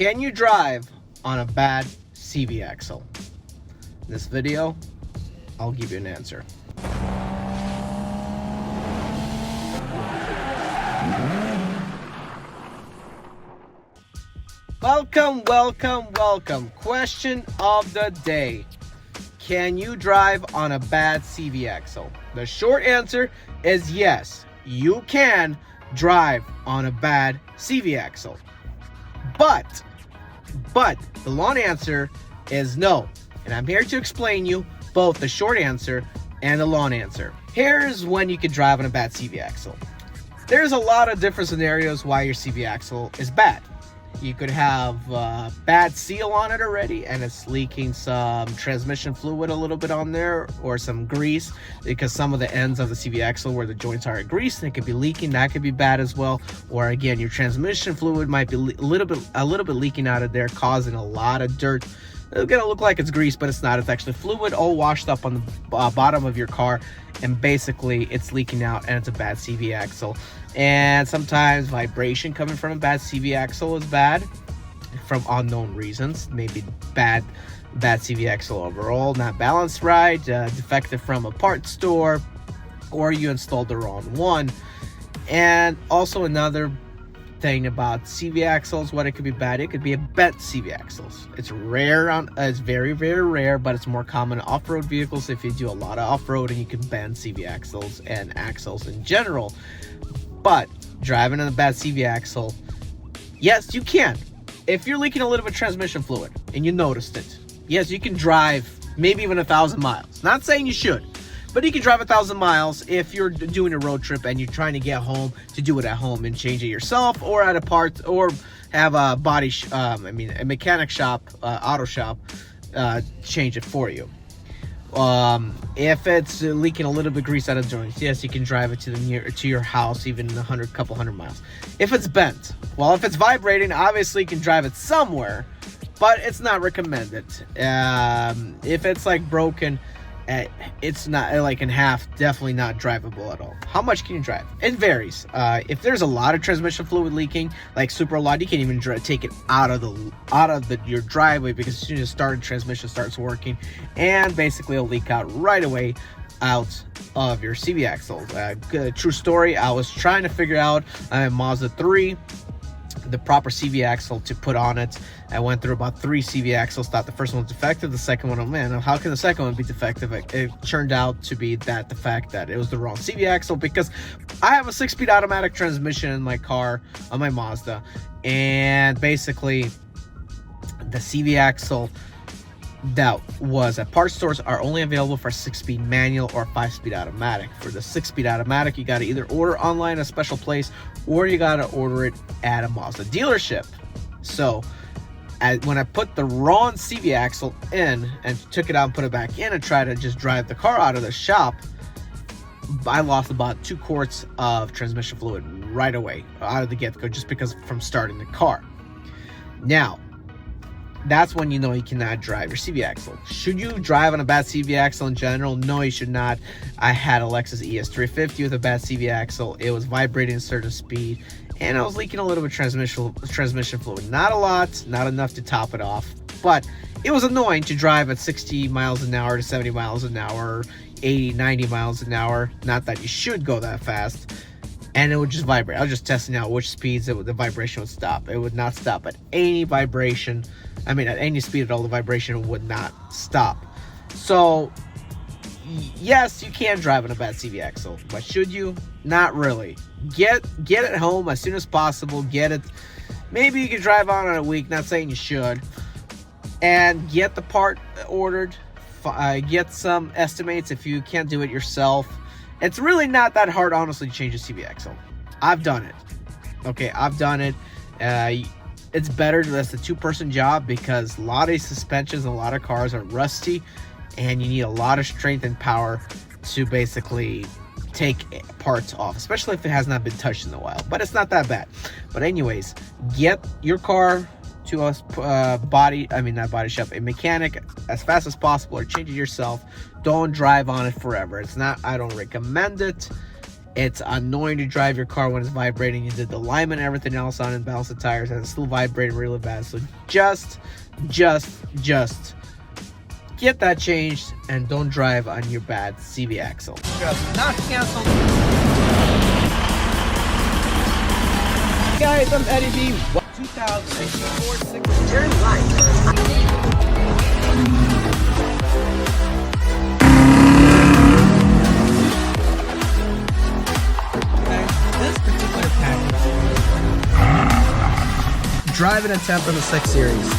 Can you drive on a bad CV axle? In this video, I'll give you an answer. Welcome. Question of the day. Can you drive on a bad CV axle? The short answer is yes, you can drive on a bad CV axle. But the long answer is no. And I'm here to explain you both the short answer and the long answer. Here's when you could drive on a bad CV axle. There's a lot of different scenarios why your CV axle is bad. You could have bad seal on it already and it's leaking some transmission fluid a little bit on there, or some grease, because some of the ends of the CV axle where the joints are greased, and it could be leaking. That could be bad as well. Or again, your transmission fluid might be a little bit leaking out of there, causing a lot of dirt. It's gonna look like it's grease, but it's not. It's actually fluid all washed up on the bottom of your car, and basically it's leaking out, and it's a bad CV axle. And sometimes vibration coming from a bad CV axle is bad from unknown reasons. Maybe bad CV axle overall, not balanced right, defective from a parts store, or you installed the wrong one. And also another thing about CV axles, what it could be bad, it could be a bent CV axles. It's rare it's very rare, but it's more common in off-road vehicles. If you do a lot of off-road, and you can bend CV axles and axles in general. But driving on a bad CV axle, yes, you can. If you're leaking a little bit of transmission fluid and you noticed it, yes, you can drive maybe even 1,000 miles. Not saying you should, but you can drive 1,000 miles if you're doing a road trip and you're trying to get home, to do it at home and change it yourself, or at a part, or have a a mechanic shop, auto shop, change it for you. If it's leaking a little bit of grease out of joints, yes, you can drive it to your house, even a couple hundred miles. If it's bent, well, if it's vibrating, obviously you can drive it somewhere, but it's not recommended. If it's like broken, it's not like in half, definitely not drivable at all. How much can you drive? It varies. If there's a lot of transmission fluid leaking, like super a lot, you can't even take it out of your driveway, because as soon as transmission starts working, and basically it'll leak out right away out of your CV axle. True story. I was trying to figure out Mazda 3, the proper CV axle to put on it. I went through about 3 CV axles, thought the first one was defective, the second one, oh man, how can the second one be defective? It turned out to be the fact that it was the wrong CV axle, because I have a 6-speed automatic transmission in my car, on my Mazda, and basically the CV axle that was at parts stores are only available for 6-speed manual or 5-speed automatic. For the 6-speed automatic, you got to either order online at a special place, or you got to order it at a Mazda dealership. So when I put the wrong CV axle in and took it out and put it back in and tried to just drive the car out of the shop, I lost about 2 quarts of transmission fluid right away out of the get-go, just because from starting the car. Now, that's when you know you cannot drive your CV axle. Should you drive on a bad CV axle in general? No, you should not. I had a Lexus ES350 with a bad CV axle. It was vibrating at a certain speed, and I was leaking a little bit of transmission fluid. Not a lot, not enough to top it off, but it was annoying to drive at 60 miles an hour to 70 miles an hour, 80, 90 miles an hour. Not that you should go that fast. And it would just vibrate. I was just testing out which speeds the vibration would stop. It would not stop at any vibration. At any speed at all, the vibration would not stop. So, yes, you can drive on a bad CV axle, but should you? Not really. Get it home as soon as possible. Get it. Maybe you can drive on in a week. Not saying you should. And get the part ordered. Get some estimates if you can't do it yourself. It's really not that hard, honestly, to change a CV axle. I've done it. Okay, I've done it. It's better that's a 2-person job, because a lot of these suspensions and a lot of cars are rusty, and you need a lot of strength and power to basically take parts off, especially if it has not been touched in a while. But it's not that bad. But anyways, get your car to a a mechanic as fast as possible, or change it yourself. Don't drive on it forever. I don't recommend it. It's annoying to drive your car when it's vibrating. You did the alignment and everything else on and balance the tires, and it's still vibrating really bad. So just get that changed and don't drive on your bad CV axle. Not canceled. Guys, I'm Eddie B. 2004 turn right. This particular package, drive an attempt on the 6 Series.